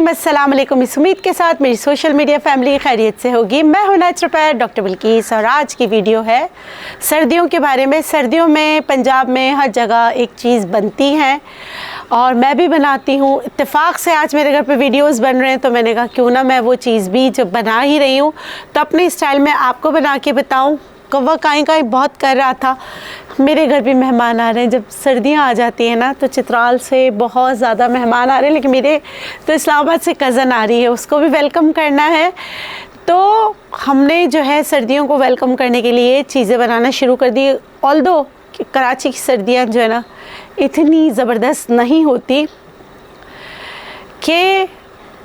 वालेकुम, अस्सलाम वालेकुम। इस उम्मीद के साथ मेरी सोशल मीडिया फैमिली खैरियत से होगी। मैं हूं नेचुरोपैथ डॉक्टर बिल्किस और आज की वीडियो है सर्दियों के बारे में। सर्दियों में पंजाब में हर जगह एक चीज़ बनती है और मैं भी बनाती हूँ। इत्तेफाक से आज मेरे घर पे वीडियोस बन रहे हैं तो मैंने कहा क्यों ना मैं वो चीज़ भी जब बना ही रही हूँ तो अपने स्टाइल में आपको बना के बताऊँ। कौवा काई काई बहुत कर रहा था। मेरे घर भी मेहमान आ रहे हैं। जब सर्दियाँ आ जाती हैं ना तो चित्राल से बहुत ज़्यादा मेहमान आ रहे हैं, लेकिन मेरे तो इस्लामाबाद से कज़न आ रही है, उसको भी वेलकम करना है। तो हमने जो है सर्दियों को वेलकम करने के लिए चीज़ें बनाना शुरू कर दी। ऑल्दो कराची की सर्दियाँ जो है ना इतनी ज़बरदस्त नहीं होती कि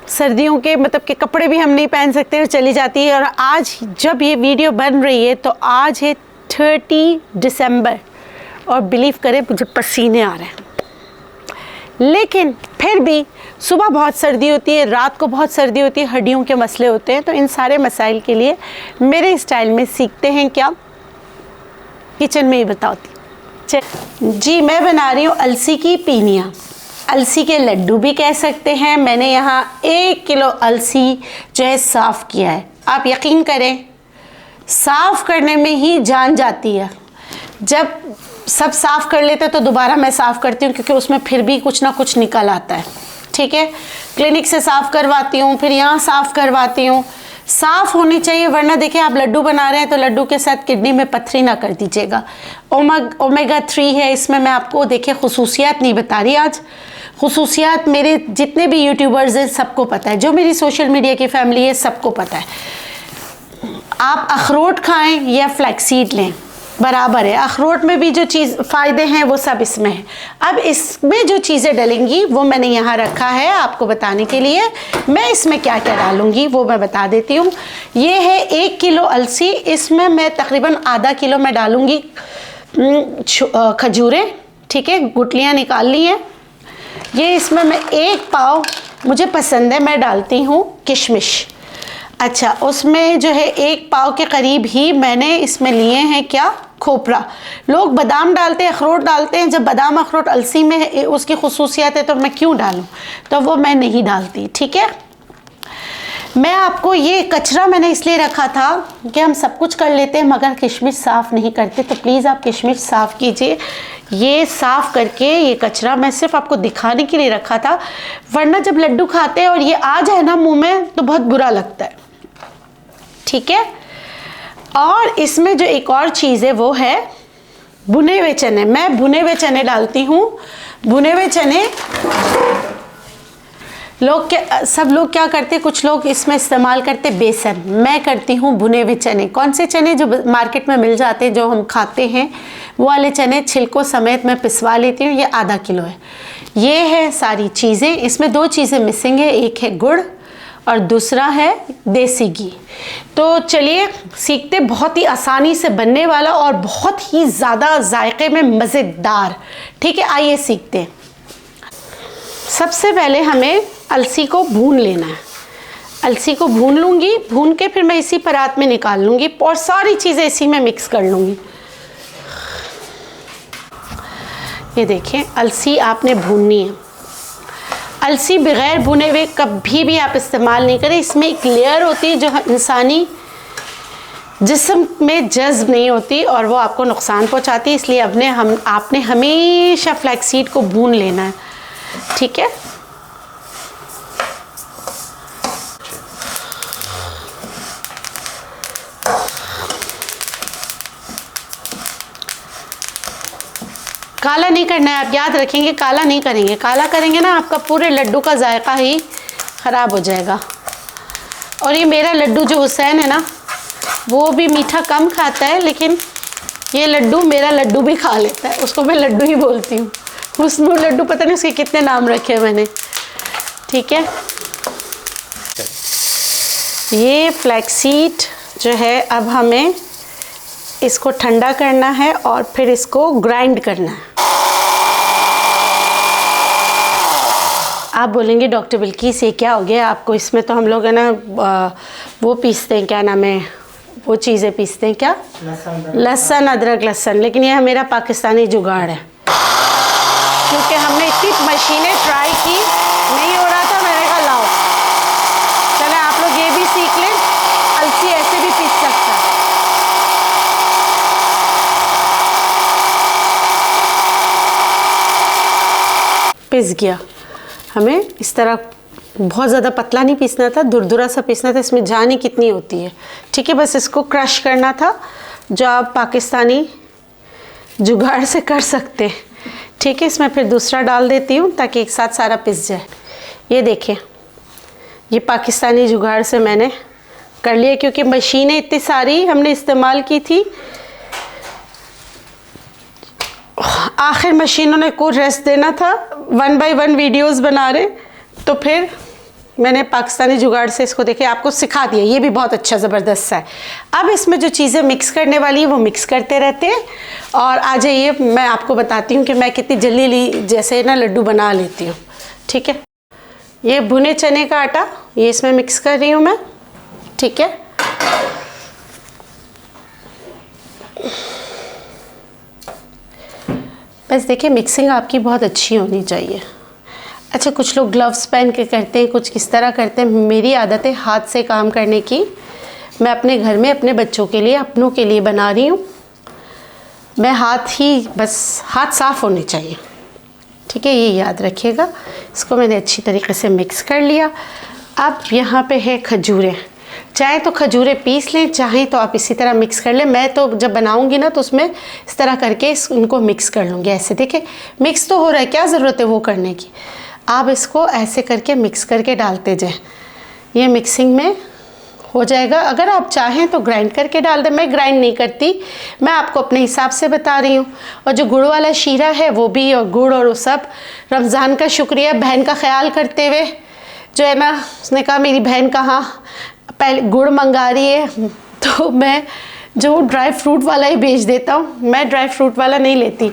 सर्दियों के मतलब के कपड़े भी हम नहीं पहन सकते और चली जाती है। और आज जब ये वीडियो बन रही है तो आज है 30 दिसंबर और बिलीव करें मुझे पसीने आ रहे हैं। लेकिन फिर भी सुबह बहुत सर्दी होती है, रात को बहुत सर्दी होती है, हड्डियों के मसले होते हैं। तो इन सारे मसाइल के लिए मेरे स्टाइल में सीखते हैं क्या, किचन में ही बताती जी। मैं बना रही हूँ अलसी की पीनिया, अलसी के लड्डू भी कह सकते हैं। मैंने यहाँ 1 किलो अलसी जो है साफ़ किया है। आप यकीन करें साफ़ करने में ही जान जाती है। जब सब साफ़ कर लेते तो दोबारा मैं साफ़ करती हूँ क्योंकि उसमें फिर भी कुछ ना कुछ निकल आता है। ठीक है, क्लिनिक से साफ़ करवाती हूँ, फिर यहाँ साफ़ करवाती हूँ। साफ़ होनी चाहिए, वरना देखिए आप लड्डू बना रहे हैं तो लड्डू के साथ किडनी में पत्थरी ना कर दीजिएगा। ओमेगा 3 है इसमें। मैं आपको देखिए खुसूसियात नहीं बता रही आज। खुसूसियात मेरे जितने भी यूट्यूबर्स हैं सबको पता है, जो मेरी सोशल मीडिया की फैमिली है सबको पता है। आप अखरोट खाएं या फ्लैक्सीड लें बराबर है। अखरोट में भी जो चीज़ फ़ायदे हैं वो सब इसमें है। अब इसमें जो चीज़ें डलेंगी वो मैंने यहाँ रखा है आपको बताने के लिए। मैं इसमें क्या क्या डालूँगी वो मैं बता देती हूँ। ये है 1 किलो अलसी। इसमें मैं तकरीबन आधा किलो मैं डालूँगी खजूरें। ठीक है, गुठलियाँ निकाल ली हैं। ये इसमें मैं 1 पाव मुझे पसंद है मैं डालती हूँ किशमिश। अच्छा, उसमें जो है 1 पाव के करीब ही मैंने इसमें लिए हैं क्या, खोपरा। लोग बादाम डालते हैं, अखरोट डालते हैं। जब बादाम अखरोट अलसी में है, उसकी खुसूसियत है तो मैं क्यों डालूं, तो वो मैं नहीं डालती। ठीक है, मैं आपको ये कचरा मैंने इसलिए रखा था कि हम सब कुछ कर लेते हैं मगर किशमिश साफ़ नहीं करते, तो प्लीज़ आप किशमिश साफ़ कीजिए। ये साफ़ करके ये कचरा मैं सिर्फ आपको दिखाने के लिए रखा था, वरना जब लड्डू खाते हैं और ये आ जाए ना मुंह में तो बहुत बुरा लगता है। ठीक है, और इसमें जो एक और चीज़ है वो है भुने हुए चने। मैं भुने हुए चने डालती हूँ। भुने हुए चने सब लोग क्या करते हैं, कुछ लोग इसमें इस्तेमाल करते बेसन, मैं करती हूँ भुने हुए चने। कौन से चने जो मार्केट में मिल जाते हैं जो हम खाते हैं वो वाले चने छिलकों समेत मैं पिसवा लेती हूँ। ये आधा किलो है। ये है सारी चीज़ें। इसमें 2 चीज़ें मिसिंग है, एक है गुड़ और दूसरा है देसी घी। तो चलिए सीखते, बहुत ही आसानी से बनने वाला और बहुत ही ज़्यादा जायके में मज़ेदार। ठीक है, आइए सीखते हैं। सबसे पहले हमें अलसी को भून लेना है। अलसी को भून लूँगी, भून के फिर मैं इसी परात में निकाल लूँगी और सारी चीज़ें इसी में मिक्स कर लूँगी। ये देखिए अलसी आपने भूननी है। अलसी बग़ैर भुने हुए कभी भी आप इस्तेमाल नहीं करें। इसमें एक लेयर होती है जो इंसानी जिस्म में जज्ब नहीं होती और वो आपको नुकसान पहुंचाती है, इसलिए आपने हमेशा फ्लैक्सीड को भून लेना है। ठीक है, काला नहीं करना है। आप याद रखेंगे काला नहीं करेंगे। काला करेंगे ना आपका पूरे लड्डू का जायका ही ख़राब हो जाएगा। और ये मेरा लड्डू जो हुसैन है ना वो भी मीठा कम खाता है, लेकिन ये लड्डू मेरा लड्डू भी खा लेता है। उसको मैं लड्डू ही बोलती हूँ। हुस्नू लड्डू, पता नहीं उसके कितने नाम रखे मैंने। ठीक है, ये फ्लैक्सीड जो है अब हमें इसको ठंडा करना है और फिर इसको ग्राइंड करना है। आप बोलेंगे डॉक्टर बिल्किस ये क्या हो गया आपको, इसमें तो हम लोग है ना वो पीसते हैं, क्या नाम है वो चीज़ें पीसते हैं, क्या लहसुन अदरक लहसुन, लेकिन यह मेरा पाकिस्तानी जुगाड़ है क्योंकि हमने इतनी मशीनें ट्राई की नहीं हो रहा था। मैंने कहा लाओ पिस गया। हमें इस तरह बहुत ज़्यादा पतला नहीं पीसना था, दुरदुरा सा पीसना था। इसमें जान ही कितनी होती है। ठीक है, बस इसको क्रश करना था, जो आप पाकिस्तानी जुगाड़ से कर सकते हैं। ठीक है, इसमें फिर दूसरा डाल देती हूँ ताकि एक साथ सारा पिस जाए। ये देखिए, ये पाकिस्तानी जुगाड़ से मैंने कर लिया, क्योंकि मशीनें इतनी सारी हमने इस्तेमाल की थी, आखिर मशीनों ने को रेस्ट देना था। 1 बाय 1 वीडियोस बना रहे, तो फिर मैंने पाकिस्तानी जुगाड़ से इसको देखे आपको सिखा दिया। ये भी बहुत अच्छा ज़बरदस्त सा है। अब इसमें जो चीज़ें मिक्स करने वाली है वो मिक्स करते रहते हैं। और आ जाइए, मैं आपको बताती हूँ कि मैं कितनी जल्दी जैसे ना लड्डू बना लेती हूँ। ठीक है, ये भुने चने का आटा ये इसमें मिक्स कर रही हूँ मैं। ठीक है, बस देखिए मिक्सिंग आपकी बहुत अच्छी होनी चाहिए। अच्छा, कुछ लोग ग्लव्स पहन के करते हैं, कुछ किस तरह करते हैं। मेरी आदत है हाथ से काम करने की। मैं अपने घर में अपने बच्चों के लिए, अपनों के लिए बना रही हूँ। मैं बस हाथ साफ़ होने चाहिए। ठीक है, ये याद रखिएगा। इसको मैंने अच्छी तरीके से मिक्स कर लिया। अब यहाँ पे है खजूरें। चाहे तो खजूरें पीस लें, चाहे तो आप इसी तरह मिक्स कर लें। मैं तो जब बनाऊंगी ना तो उसमें इस तरह करके उनको मिक्स कर लूँगी। ऐसे देखिए मिक्स तो हो रहा है, क्या ज़रूरत है वो करने की। आप इसको ऐसे करके मिक्स करके डालते जाएं, ये मिक्सिंग में हो जाएगा। अगर आप चाहें तो ग्राइंड करके डाल दें, मैं ग्राइंड नहीं करती, मैं आपको अपने हिसाब से बता रही हूँ। और जो गुड़ वाला शीरा है वो भी, और गुड़ और वो सब, रमज़ान का शुक्रिया, बहन का ख्याल करते हुए जो है ना, उसने कहा मेरी बहन कहाँ पहले गुड़ मंगा रही है, तो मैं जो ड्राई फ्रूट वाला ही भेज देता हूँ। मैं ड्राई फ्रूट वाला नहीं लेती।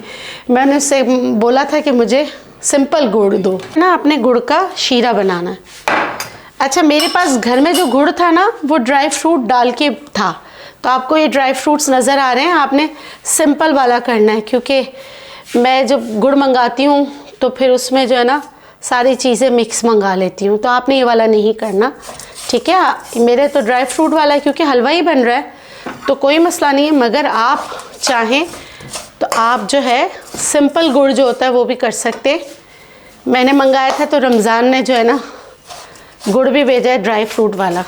मैंने उससे बोला था कि मुझे सिंपल गुड़ दो ना, अपने गुड़ का शीरा बनाना है। अच्छा, मेरे पास घर में जो गुड़ था ना वो ड्राई फ्रूट डाल के था, तो आपको ये ड्राई फ्रूट्स नज़र आ रहे हैं। आपने सिंपल वाला करना है, क्योंकि मैं जब गुड़ मंगाती हूँ तो फिर उसमें जो है ना सारी चीज़ें मिक्स मंगा लेती हूँ, तो आपने ये वाला नहीं करना। ठीक है, मेरे तो ड्राई फ्रूट वाला है, क्योंकि हलवा ही बन रहा है तो कोई मसला नहीं है। मगर आप चाहें तो आप जो है सिंपल गुड़ जो होता है वो भी कर सकते। मैंने मंगाया था तो रमज़ान ने जो है ना गुड़ भी भेजा है ड्राई फ्रूट वाला,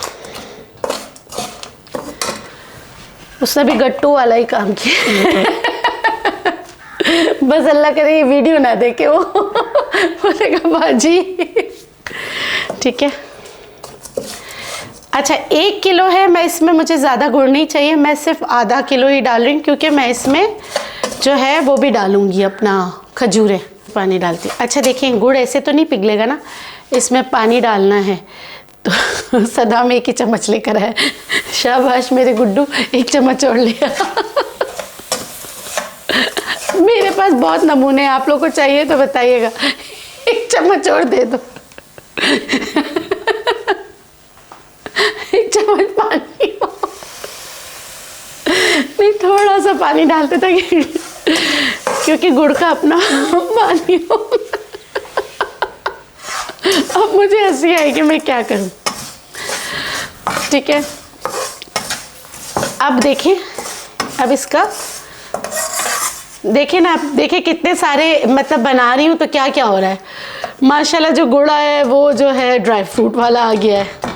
उसने भी गट्टू वाला ही काम किया। बस अल्लाह करे ये वीडियो ना देखे वो बोलेगा बाजी। ठीक है, अच्छा 1 किलो है, मैं इसमें मुझे ज़्यादा गुड़ नहीं चाहिए, मैं सिर्फ आधा किलो ही डाल रही हूँ, क्योंकि मैं इसमें जो है वो भी डालूँगी अपना खजूरें पानी डालती। अच्छा देखिए, गुड़ ऐसे तो नहीं पिघलेगा ना, इसमें पानी डालना है। तो सदाम 1 ही चम्मच लेकर आया। शाबाश मेरे गुड्डू, 1 चम्मच और लिया। मेरे पास बहुत नमूने हैं, आप लोगों को चाहिए तो बताइएगा, 1 चम्मच और दे दो। 1 चम्मच पानी नहीं, थोड़ा सा पानी डालते थे क्योंकि गुड़ का अपना पानी हो। अब मुझे हंसी आई कि मैं क्या करूं। ठीक है, अब देखिए, अब इसका देखिए ना, देखिए कितने सारे मतलब बना रही हूँ तो क्या क्या हो रहा है। माशाल्लाह जो गुड़ है वो जो है ड्राई फ्रूट वाला आ गया है।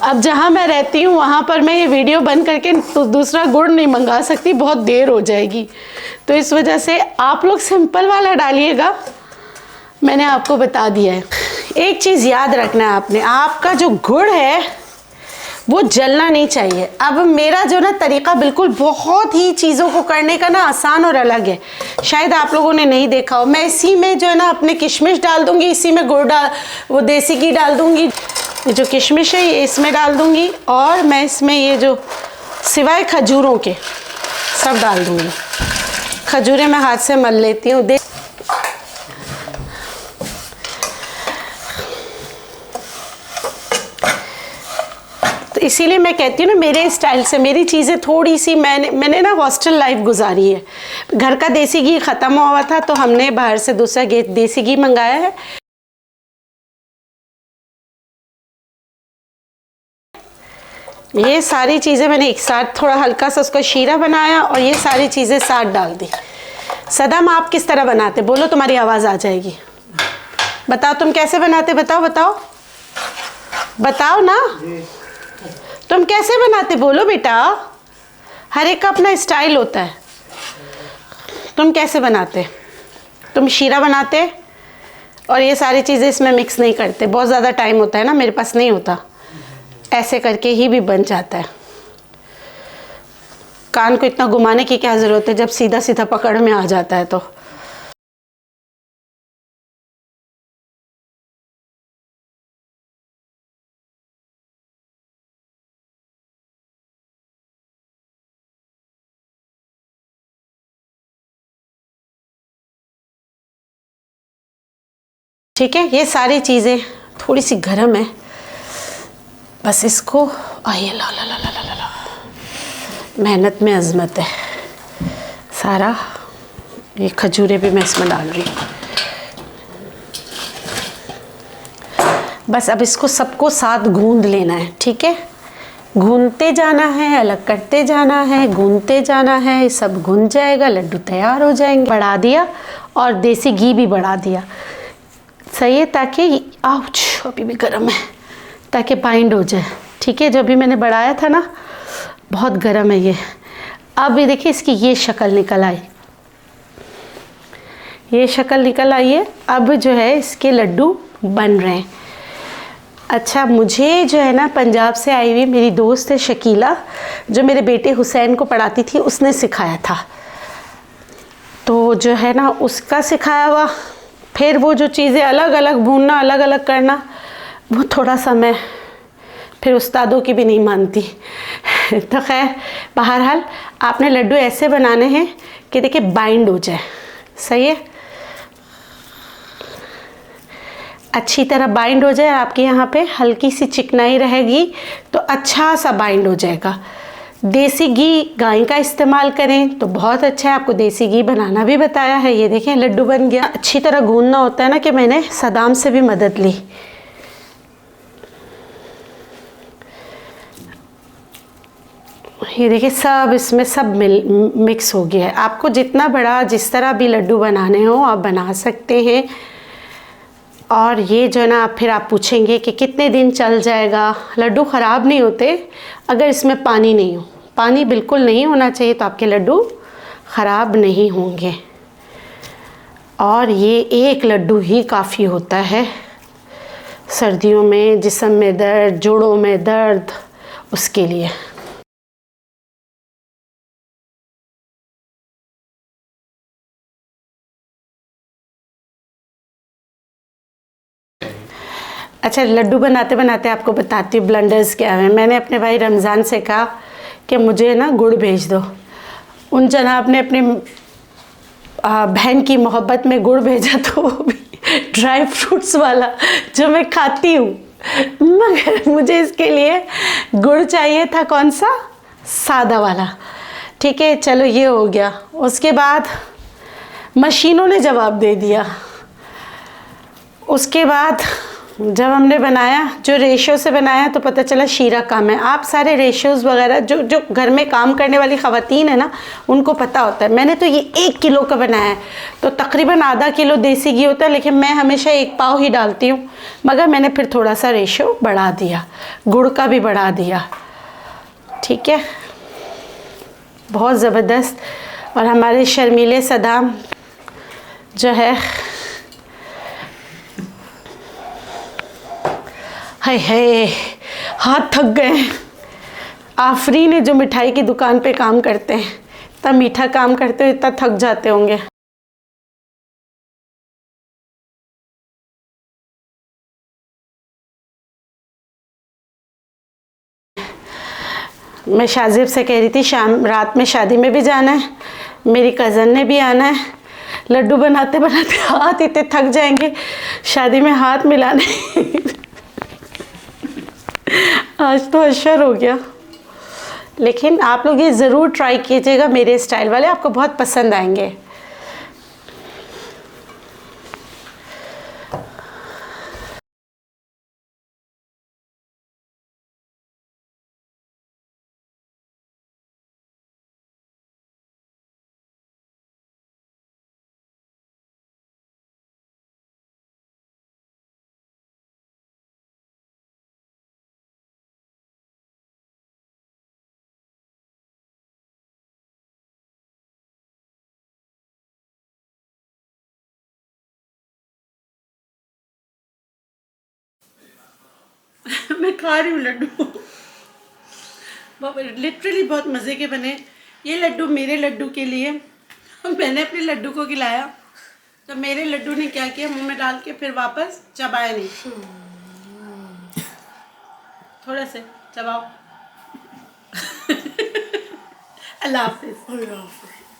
अब जहाँ मैं रहती हूँ वहाँ पर मैं ये वीडियो बंद करके तो दूसरा गुड़ नहीं मंगा सकती, बहुत देर हो जाएगी। तो इस वजह से आप लोग सिंपल वाला डालिएगा, मैंने आपको बता दिया है। एक चीज़ याद रखना है आपने, आपका जो गुड़ है वो जलना नहीं चाहिए। अब मेरा जो ना तरीका बिल्कुल बहुत ही चीज़ों को करने का ना आसान और अलग है, शायद आप लोगों ने नहीं देखा हो। मैं इसी में जो है ना अपने किशमिश डाल दूँगी, इसी में गुड़ वो देसी घी डाल दूँगी, ये जो किशमिश है ये इसमें डाल दूँगी, और मैं इसमें ये जो सिवाय खजूरों के सब डाल दूँगी। खजूरें मैं हाथ से मल लेती हूँ। तो इसीलिए मैं कहती हूँ ना, मेरे स्टाइल से मेरी चीज़ें थोड़ी सी मैंने ना हॉस्टल लाइफ गुजारी है। घर का देसी घी ख़त्म हुआ था तो हमने बाहर से दूसरा देसी घी मंगाया है। ये सारी चीज़ें मैंने एक साथ थोड़ा हल्का सा उसका शीरा बनाया और ये सारी चीज़ें साथ डाल दी। सदाम आप किस तरह बनाते, बोलो तुम्हारी आवाज़ आ जाएगी। बताओ तुम कैसे बनाते, बताओ बताओ बताओ ना, तुम कैसे बनाते बोलो बेटा, हर एक का अपना स्टाइल होता है। तुम कैसे बनाते? तुम शीरा बनाते और ये सारी चीज़ें इसमें मिक्स नहीं करते, बहुत ज़्यादा टाइम होता है ना, मेरे पास नहीं होता, ऐसे करके ही भी बन जाता है। कान को इतना घुमाने की क्या ज़रूरत है जब सीधा सीधा पकड़ में आ जाता है। तो ठीक है, ये सारी चीज़ें थोड़ी सी गर्म है, बस इसको आइए, ला ला ला ला ला ला, मेहनत में अजमत है। सारा ये खजूरें भी मैं इसमें डाल रही हूँ। बस अब इसको सबको साथ गूंद लेना है, ठीक है, गूंदते जाना है, अलग करते जाना है, गूंदते जाना है, सब गूंद जाएगा, लड्डू तैयार हो जाएंगे। बढ़ा दिया और देसी घी भी बढ़ा दिया, सही है, ताकि आउच अभी भी गर्म है, ताकि बाइंड हो जाए। ठीक है, जो भी मैंने बढ़ाया था ना, बहुत गर्म है ये। अब ये देखिए इसकी ये शक्ल निकल आई, ये शक्ल निकल आई है। अब जो है इसके लड्डू बन रहे हैं। अच्छा, मुझे जो है ना पंजाब से आई हुई मेरी दोस्त है शकीला, जो मेरे बेटे हुसैन को पढ़ाती थी, उसने सिखाया था। तो जो है ना उसका सिखाया हुआ, फिर वो जो चीज़ें अलग अलग भूनना, अलग अलग करना, वो थोड़ा सा मैं फिर उस्तादों की भी नहीं मानती। तो खैर, बहरहाल आपने लड्डू ऐसे बनाने हैं कि देखिए बाइंड हो जाए, सही है, अच्छी तरह बाइंड हो जाए। आपके यहाँ पे हल्की सी चिकनाई रहेगी तो अच्छा सा बाइंड हो जाएगा। देसी घी गाय का इस्तेमाल करें तो बहुत अच्छा है, आपको देसी घी बनाना भी बताया है। ये देखें लड्डू बन गया। अच्छी तरह गूंदना होता है ना, कि मैंने सदाम से भी मदद ली। ये देखिए सब इसमें सब मिक्स हो गया है। आपको जितना बड़ा जिस तरह भी लड्डू बनाने हो आप बना सकते हैं। और ये जो है ना फिर आप पूछेंगे कि कितने दिन चल जाएगा। लड्डू ख़राब नहीं होते अगर इसमें पानी नहीं हो, पानी बिल्कुल नहीं होना चाहिए, तो आपके लड्डू ख़राब नहीं होंगे। और ये एक लड्डू ही काफ़ी होता है सर्दियों में, जिस्म में दर्द, जोड़ों में दर्द, उसके लिए। अच्छा, लड्डू बनाते बनाते आपको बताती हूँ ब्लंडर्स क्या है। मैंने अपने भाई रमज़ान से कहा कि मुझे ना गुड़ भेज दो। उन जनाब ने अपनी बहन की मोहब्बत में गुड़ भेजा, तो वो भी ड्राई फ्रूट्स वाला जो मैं खाती हूँ, मगर मुझे इसके लिए गुड़ चाहिए था, कौन सा, सादा वाला। ठीक है, चलो ये हो गया। उसके बाद मशीनों ने जवाब दे दिया। उसके बाद जब हमने बनाया, जो रेशो से बनाया, तो पता चला शीरा कम है। आप सारे रेशोज़ वगैरह जो जो घर में काम करने वाली ख़वातीन है ना, उनको पता होता है। मैंने तो ये 1 किलो का बनाया है, तो तकरीबन आधा किलो देसी घी होता है, लेकिन मैं हमेशा 1 पाव ही डालती हूँ। मगर मैंने फिर थोड़ा सा रेशो बढ़ा दिया, गुड़ का भी बढ़ा दिया। ठीक है, बहुत ज़बरदस्त। और हमारे शर्मीले सदाम जो है, हाय हाय हाथ थक गए। आफरीन है जो मिठाई की दुकान पे काम करते हैं, इतना मीठा काम करते हो, इतना थक जाते होंगे। मैं शाजिब से कह रही थी शाम रात में शादी में भी जाना है, मेरी कज़न ने भी आना है। लड्डू बनाते बनाते हाथ इतने थक जाएंगे, शादी में हाथ मिलाने आज तो अशर हो गया। लेकिन आप लोग ये ज़रूर ट्राई कीजिएगा, मेरे स्टाइल वाले आपको बहुत पसंद आएंगे। मैं खा रही हूँ लड्डू। लिटरली बहुत मज़े के बने। ये लड्डू मेरे लड्डू के लिए, मैंने अपने लड्डू को खिलाया तो मेरे लड्डू ने क्या किया, मुंह में डाल के फिर वापस चबाया नहीं। थोड़े से चबाओ। अल्लाह हाफिज़।